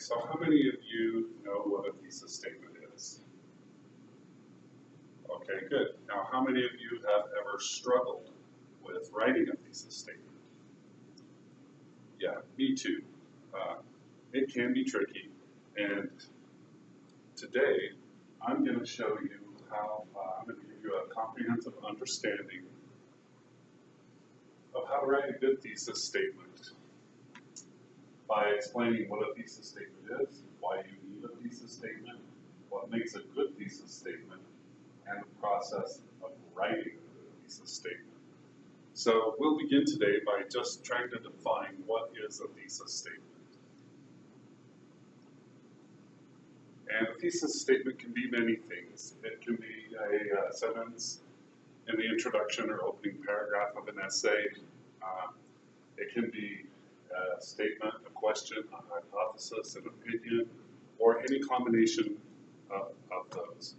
so how many of you know what a thesis statement is? Okay, good. Now, how many of you have ever struggled with writing a thesis statement? Yeah, me too. It can be tricky, and today I'm going to show you how, I'm going to give you a comprehensive understanding of how to write a good thesis statement by explaining what a thesis statement is, why you need a thesis statement, what makes a good thesis statement, and the process of writing a thesis statement. So we'll begin today by just trying to define what is a thesis statement. And a thesis statement can be many things. It can be a sentence in the introduction or opening paragraph of an essay. It can be a statement, a question, a hypothesis, an opinion, or any combination of those.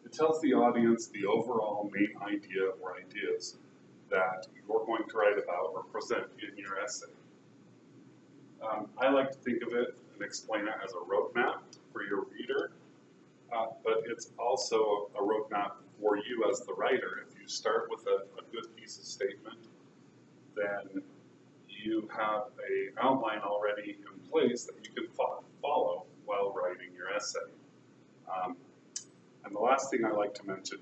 It tells the audience the overall main idea or ideas that you're going to write about or present in your essay. I like to think of it and explain it as a roadmap for your reader, but it's also a roadmap for you as the writer. If you start with a good thesis statement, then you have an outline already in place that you can follow while writing your essay. And the last thing I like to mention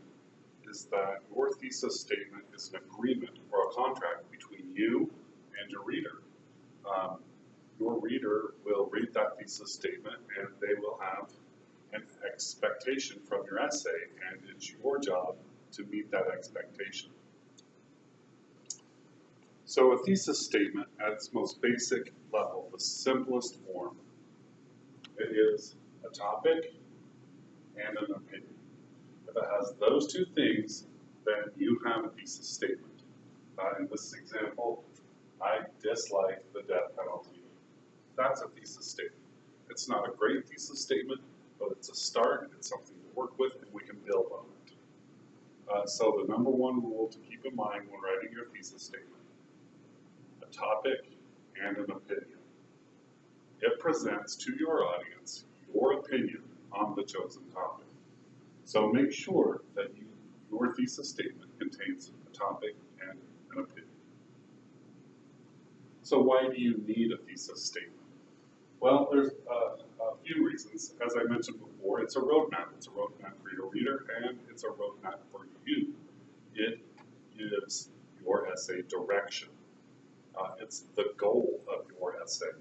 is that your thesis statement is an agreement or a contract between you and your reader. Your reader will read that thesis statement and they will have an expectation from your essay, and it's your job to meet that expectation. So a thesis statement at its most basic level, the simplest form, it is a topic and an opinion. If it has those two things, then you have a thesis statement. In this example, I dislike the death penalty. That's a thesis statement. It's not a great thesis statement, but it's a start, it's something to work with, and we can build on it. So the number one rule to keep in mind when writing your thesis statement: a topic and an opinion. It presents to your audience your opinion on the chosen topic. So make sure that your thesis statement contains a topic and an opinion. So why do you need a thesis statement? Well, there's a few reasons. As I mentioned before, it's a roadmap. It's a roadmap for your reader, and it's a roadmap for you. It gives your essay direction. It's the goal of your essay.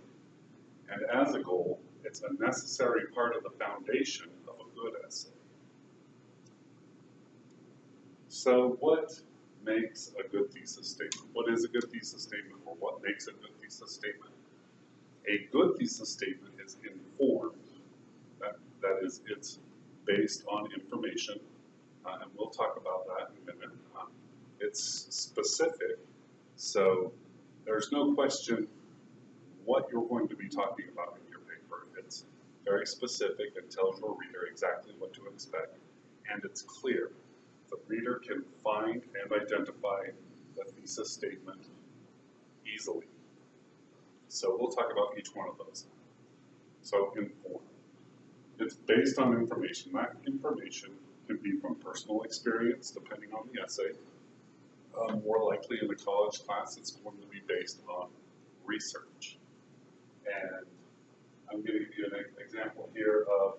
And as a goal, it's a necessary part of the foundation of a good essay. So what makes a good thesis statement? What is a good thesis statement, or what makes a good thesis statement? A good thesis statement is informed. That is, it's based on information, and we'll talk about that in a minute. It's specific, so there's no question what you're going to be talking about in your paper. It's very specific and tells your reader exactly what to expect, and it's clear. The reader can find and identify the thesis statement easily. So we'll talk about each one of those. So informed. It's based on information. That information can be from personal experience, depending on the essay. More likely in a college class, it's going to be based on research. And I'm going to give you an example here of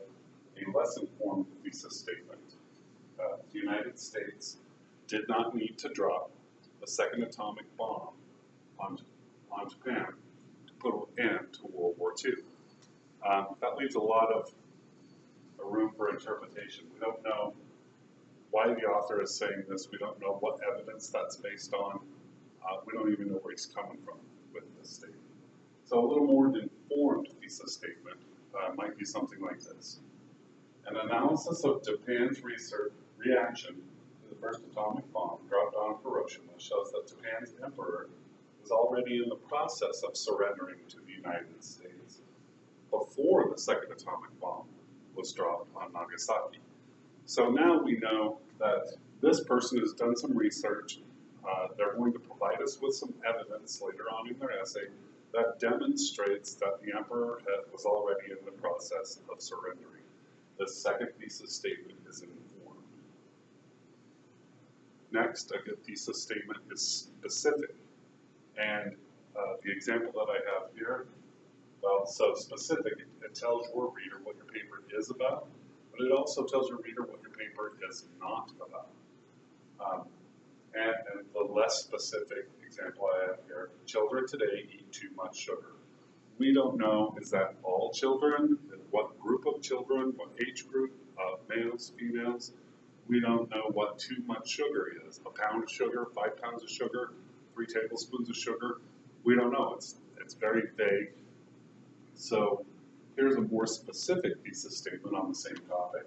a less informed thesis statement. The United States did not need to drop the second atomic bomb on Japan to put an end to World War II. That leaves a lot of room for interpretation. We don't know why the author is saying this. We don't know what evidence that's based on. We don't even know where he's coming from with this statement. So a little more informed thesis statement might be something like this. An analysis of Japan's reaction to the first atomic bomb dropped on Hiroshima shows that Japan's emperor was already in the process of surrendering to the United States before the second atomic bomb was dropped on Nagasaki. So now we know that this person has done some research. They're going to provide us with some evidence later on in their essay that demonstrates that the emperor was already in the process of surrendering. The second thesis statement is informed. Next, a good thesis statement is specific. And the example that I have here, well, so specific, it tells your reader what your paper is about, but it also tells your reader what your paper is not about. And the less specific example I have here, children today eat too much sugar. We don't know, is that all children? What group of children? What age group? Males, females? We don't know what too much sugar is. A pound of sugar, 5 pounds of sugar, 3 tablespoons of sugar? We don't know. It's very vague. So here's a more specific thesis statement on the same topic.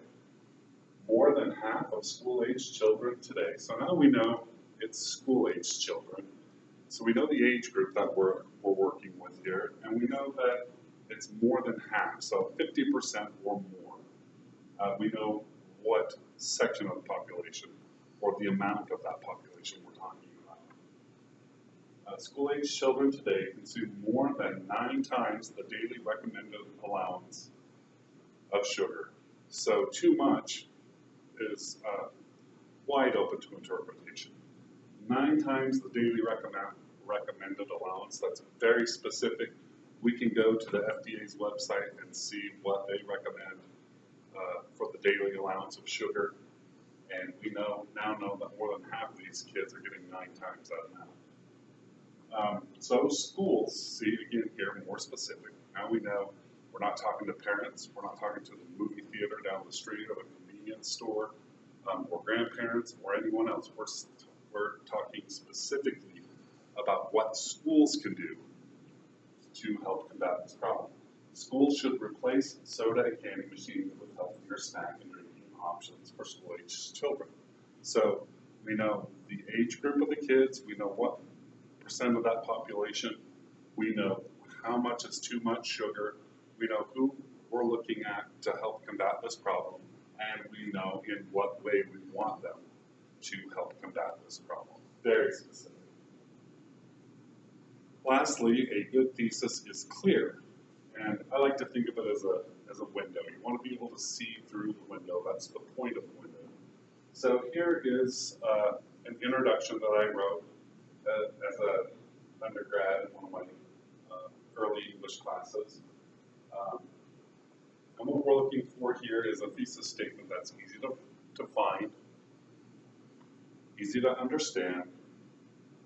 More than half of school-aged children today. So now we know it's school-aged children. So we know the age group that we're working with here, and we know that it's more than half, so 50% or more. We know what section of the population or the amount of that population we're talking about. School-aged children today consume more than 9 times the daily recommended allowance of sugar. So too much is wide open to interpretation. 9 times the daily recommended allowance, that's very specific. We can go to the FDA's website and see what they recommend for the daily allowance of sugar. And we now know that more than half of these kids are getting 9 times that amount. So schools, see again here, more specific. Now we know we're not talking to parents, we're not talking to the movie theater down the street or the convenience store, or grandparents or anyone else. We're talking specifically about what schools can do to help combat this problem. Schools should replace soda and candy machines with healthier snack and drinking options for school-aged children. So we know the age group of the kids, we know what percent of that population, we know how much is too much sugar, we know who we're looking at to help combat this problem, and we know in what way we want them to help combat this problem. Very specific. Lastly, a good thesis is clear, and I like to think of it as a window. You want to be able to see through the window. That's the point of the window. So here is an introduction that I wrote as an undergrad in one of my early English classes. And what we're looking for here is a thesis statement that's easy to find, easy to understand,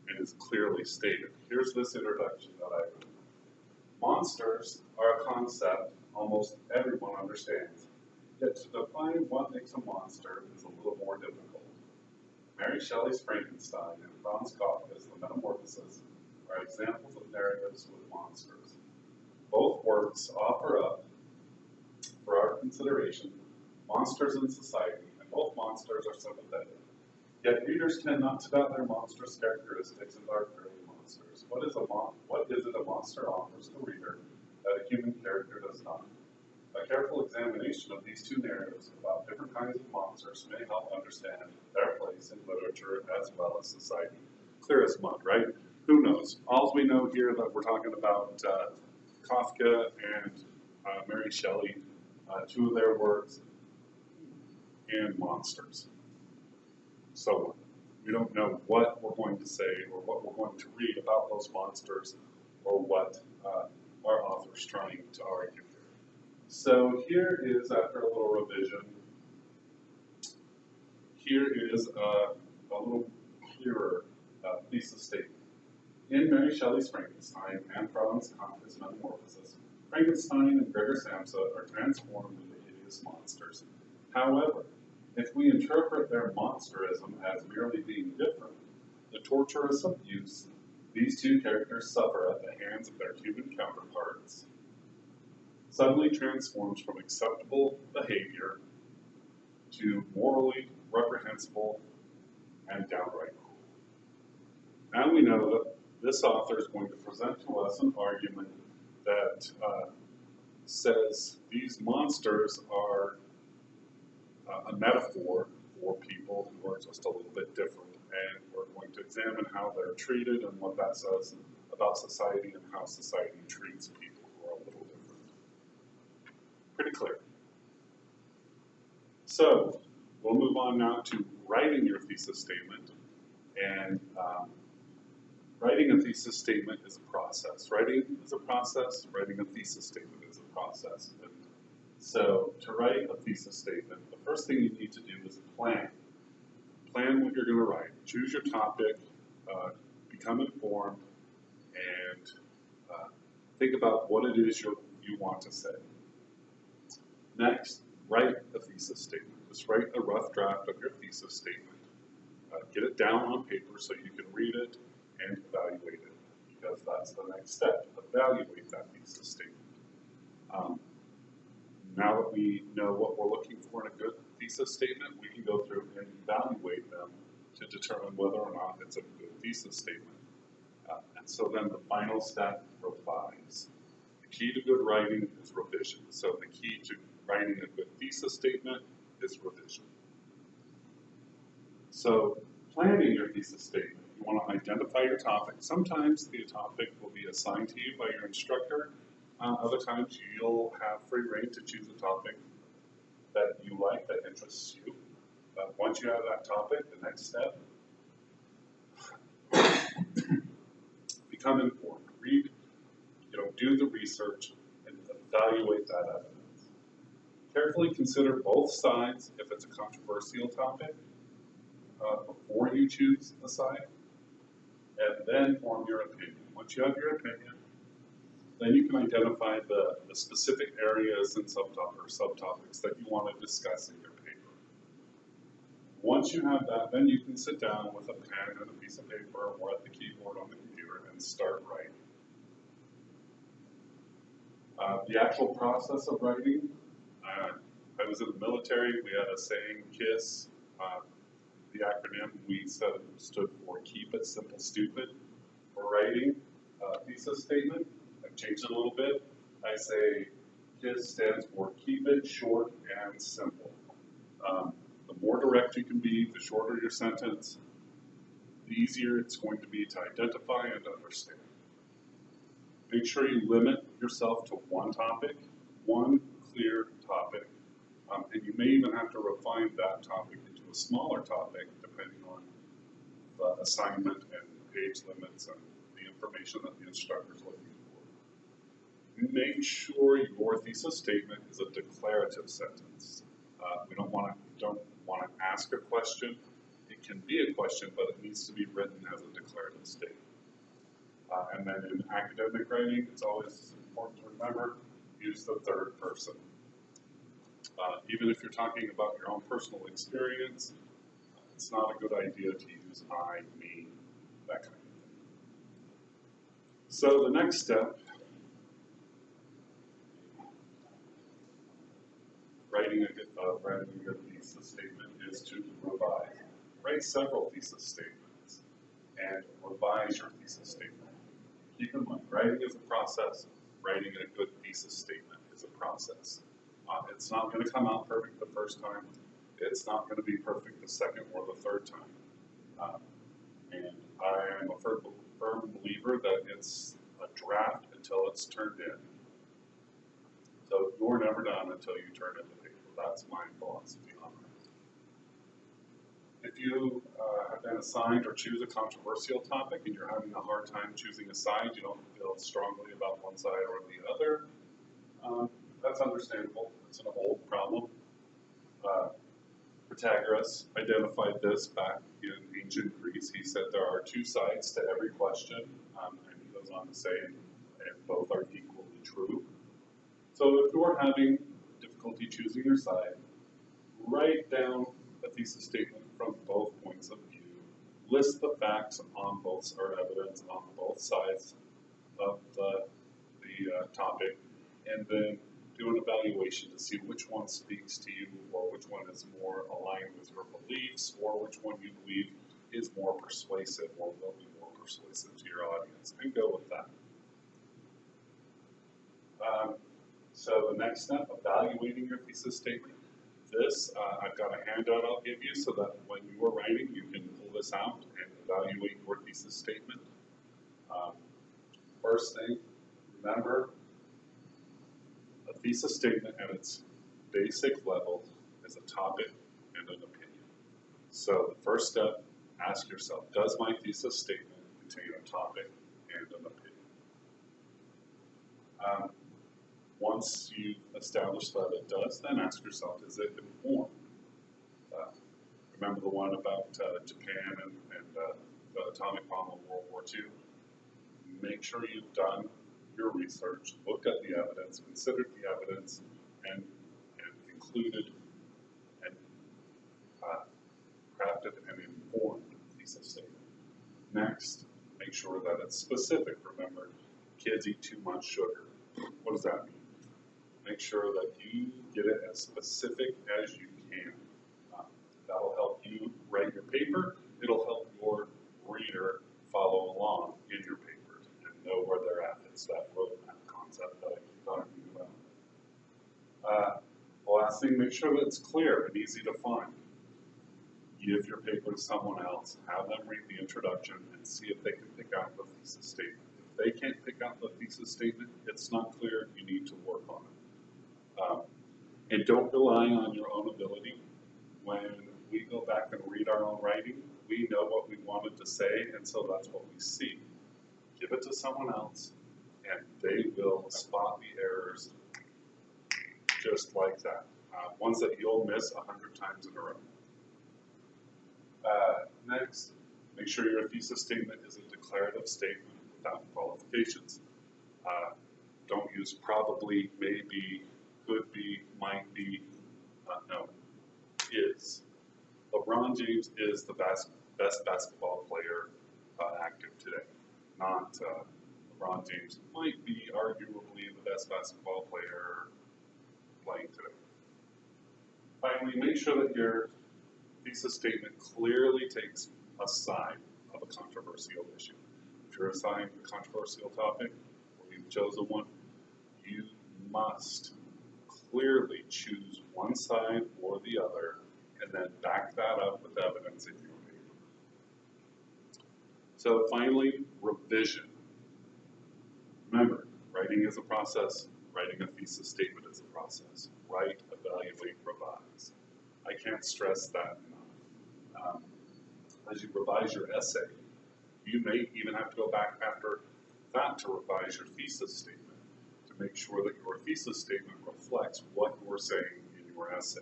and is clearly stated. Here's this introduction that I wrote. Monsters are a concept almost everyone understands, yet to define what makes a monster is a little more difficult. Mary Shelley's Frankenstein and Franz Kafka's The Metamorphosis are examples of narratives with monsters. Both works offer up, for our consideration, monsters in society, and both monsters are sympathetic. Yet readers tend not to doubt their monstrous characteristics and are purely monsters. What is it a monster offers the reader that a human character does not? A careful examination of these two narratives about different kinds of monsters may help understand their place in literature as well as society. Clear as mud, right? Who knows? All we know here that we're talking about Kafka and Mary Shelley, 2 of their works, and monsters. So we don't know what we're going to say or what we're going to read about those monsters or what our author's trying to argue here. So here is, after a little revision, here is a little clearer thesis statement. In Mary Shelley's Frankenstein and Franz Kafka's Metamorphosis, Frankenstein and Gregor Samsa are transformed into hideous monsters. However, if we interpret their monsterism as merely being different, the torturous abuse these 2 characters suffer at the hands of their human counterparts suddenly transforms from acceptable behavior to morally reprehensible and downright cruel. Now we know that this author is going to present to us an argument that says these monsters are a metaphor for people who are just a little bit different, and we're going to examine how they're treated and what that says about about society and how society treats people who are a little different. Pretty clear. So we'll move on now to writing your thesis statement. And writing a thesis statement is a process. Writing is a process, writing a thesis statement is a process. And so to write a thesis statement, the first thing you need to do is plan. Plan what you're going to write. Choose your topic, become informed, and think about what it is you want to say. Next, write a thesis statement. Just write a rough draft of your thesis statement. Get it down on paper so you can read it and evaluate it, because that's the next step. Evaluate that thesis statement. Now that we know what we're looking for in a good thesis statement, we can go through and evaluate them to determine whether or not it's a good thesis statement. And so then the final step, revise. The key to good writing is revision. So the key to writing a good thesis statement is revision. So planning your thesis statement, you want to identify your topic. Sometimes the topic will be assigned to you by your instructor. Other times you'll have free rein to choose a topic that you like, that interests you. Once you have that topic, the next step, become informed. Read, do the research and evaluate that evidence. Carefully consider both sides if it's a controversial topic before you choose a side, and then form your opinion. Once you have your opinion, then you can identify the specific areas and subtopics that you want to discuss in your paper. Once you have that, then you can sit down with a pen and a piece of paper or at the keyboard on the computer and start writing. The actual process of writing, I was in the military, we had a saying, KISS. The acronym we said stood for Keep It Simple Stupid. For writing a thesis statement, I've changed it a little bit. I say KISS stands for Keep It Short and Simple. The more direct you can be, the shorter your sentence, the easier it's going to be to identify and understand. Make sure you limit yourself to one topic, one clear topic, and you may even have to refine that topic into a smaller topic depending on the assignment and page limits and the information that the instructor is looking for. Make sure your thesis statement is a declarative sentence. We don't want to ask a question. It can be a question, but it needs to be written as a declarative statement. And then in academic writing, it's always important to remember, use the third person. Even if you're talking about your own personal experience, it's not a good idea to use I, me, that kind of thing. So the next step, writing a good thesis statement, is to revise. Write several thesis statements and revise your thesis statement. Keep in mind, writing is a process. Writing a good thesis statement is a process. It's not going to come out perfect the first time. It's not going to be perfect the second or the third time. And I am a firm believer that it's a draft until it's turned in. So you're never done until you turn in the paper. That's my philosophy on that. If you have been assigned or choose a controversial topic and you're having a hard time choosing a side, you don't feel strongly about one side or the other, that's understandable. It's an old problem. Protagoras identified this back in ancient Greece. He said there are two sides to every question, and he goes on to say, and both are equally true. So if you're having difficulty choosing your side, write down a thesis statement from both points of view. List the facts on both, or evidence on both sides of the topic, and then do an evaluation to see which one speaks to you, or which one is more aligned with your beliefs, or which one you believe is more persuasive or will be more persuasive to your audience, and go with that. So the next step, evaluating your thesis statement. This, I've got a handout I'll give you so that when you are writing, you can pull this out and evaluate your thesis statement. First thing, remember, a thesis statement at its basic level is a topic and an opinion. So the first step, ask yourself, does my thesis statement contain a topic and an opinion? Once you've established that it does, then ask yourself, is it informed? Remember the one about Japan and the atomic bomb of World War II? Make sure you've done your research, looked at the evidence, considered the evidence, and included and crafted an informed thesis statement. Next, make sure that it's specific. Remember, kids eat too much sugar. What does that mean? Make sure that you get it as specific as you can. That'll help you write your paper. It'll help your reader follow along in your paper and know where they're at. It's that roadmap concept that I keep talking about. The last thing, make sure that it's clear and easy to find. Give your paper to someone else, have them read the introduction, and see if they can pick out the thesis statement. If they can't pick out the thesis statement, it's not clear, you need to work on it. And don't rely on your own ability. When we go back and read our own writing, we know what we wanted to say, and so that's what we see. Give it to someone else, and they will spot the errors just like that. Ones that you'll miss 100 times in a row. Next, make sure your thesis statement is a declarative statement without qualifications. Don't use probably, maybe, could be, might be, no, is. LeBron James is the best basketball player active today. Not LeBron James might be arguably the best basketball player playing today. Finally, make sure that your thesis statement clearly takes a side of a controversial issue. If you're assigned a controversial topic, or you've chosen one, you must clearly choose one side or the other, and then back that up with evidence in your paper. So finally, revision. Remember, writing is a process. Writing a thesis statement is a process. Write, evaluate, revise. I can't stress that enough. As you revise your essay, you may even have to go back after that to revise your thesis statement to make sure that your thesis statement reflects what you're saying in your essay.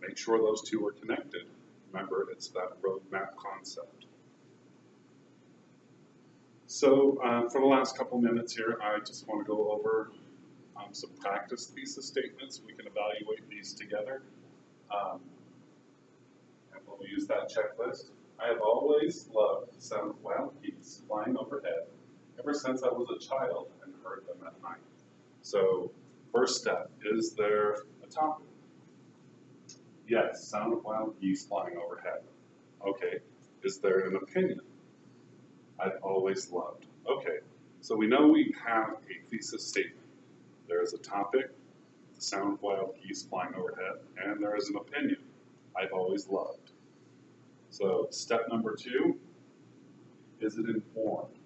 Make sure those two are connected. Remember, it's that roadmap concept. So for the last couple minutes here, I just want to go over some practice thesis statements. We can evaluate these together. And we'll use that checklist. I have always loved the sound of wild geese flying overhead ever since I was a child and heard them at night. So first step, is there a topic? Yes, sound of wild geese flying overhead. Okay, is there an opinion? I've always loved. Okay, so we know we have a thesis statement. There is a topic, the sound of wild geese flying overhead, and there is an opinion. I've always loved. So step number 2, is it informed?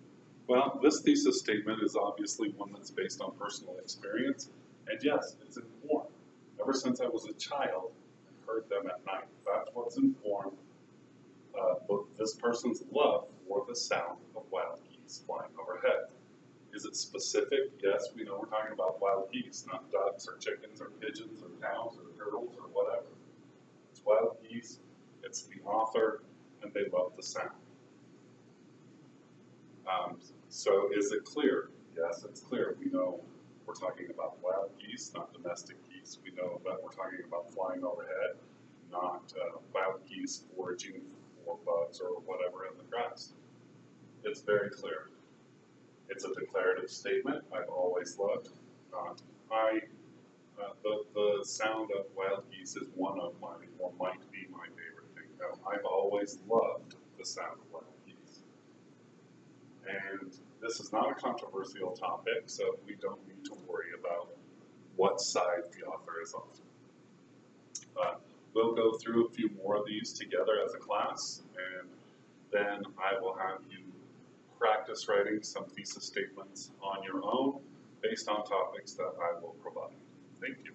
Well, this thesis statement is obviously one that's based on personal experience, and yes, it's informed. Ever since I was a child, I heard them at night. That's what's informed this person's love for the sound of wild geese flying overhead. Is it specific? Yes, we know we're talking about wild geese, not ducks or chickens or pigeons or cows or turtles or whatever. It's wild geese, it's the author, and they love the sound. So is it clear? Yes, it's clear. We know we're talking about wild geese, not domestic geese. We know that we're talking about flying overhead, not wild geese foraging for bugs or whatever in the grass. It's very clear. It's a declarative statement. I've always loved. The sound of wild geese is one of my, or might be my favorite thing. No, I've always loved the sound of wild geese. And this is not a controversial topic, so we don't need to worry about what side the author is on. We'll go through a few more of these together as a class, and then I will have you practice writing some thesis statements on your own based on topics that I will provide. Thank you.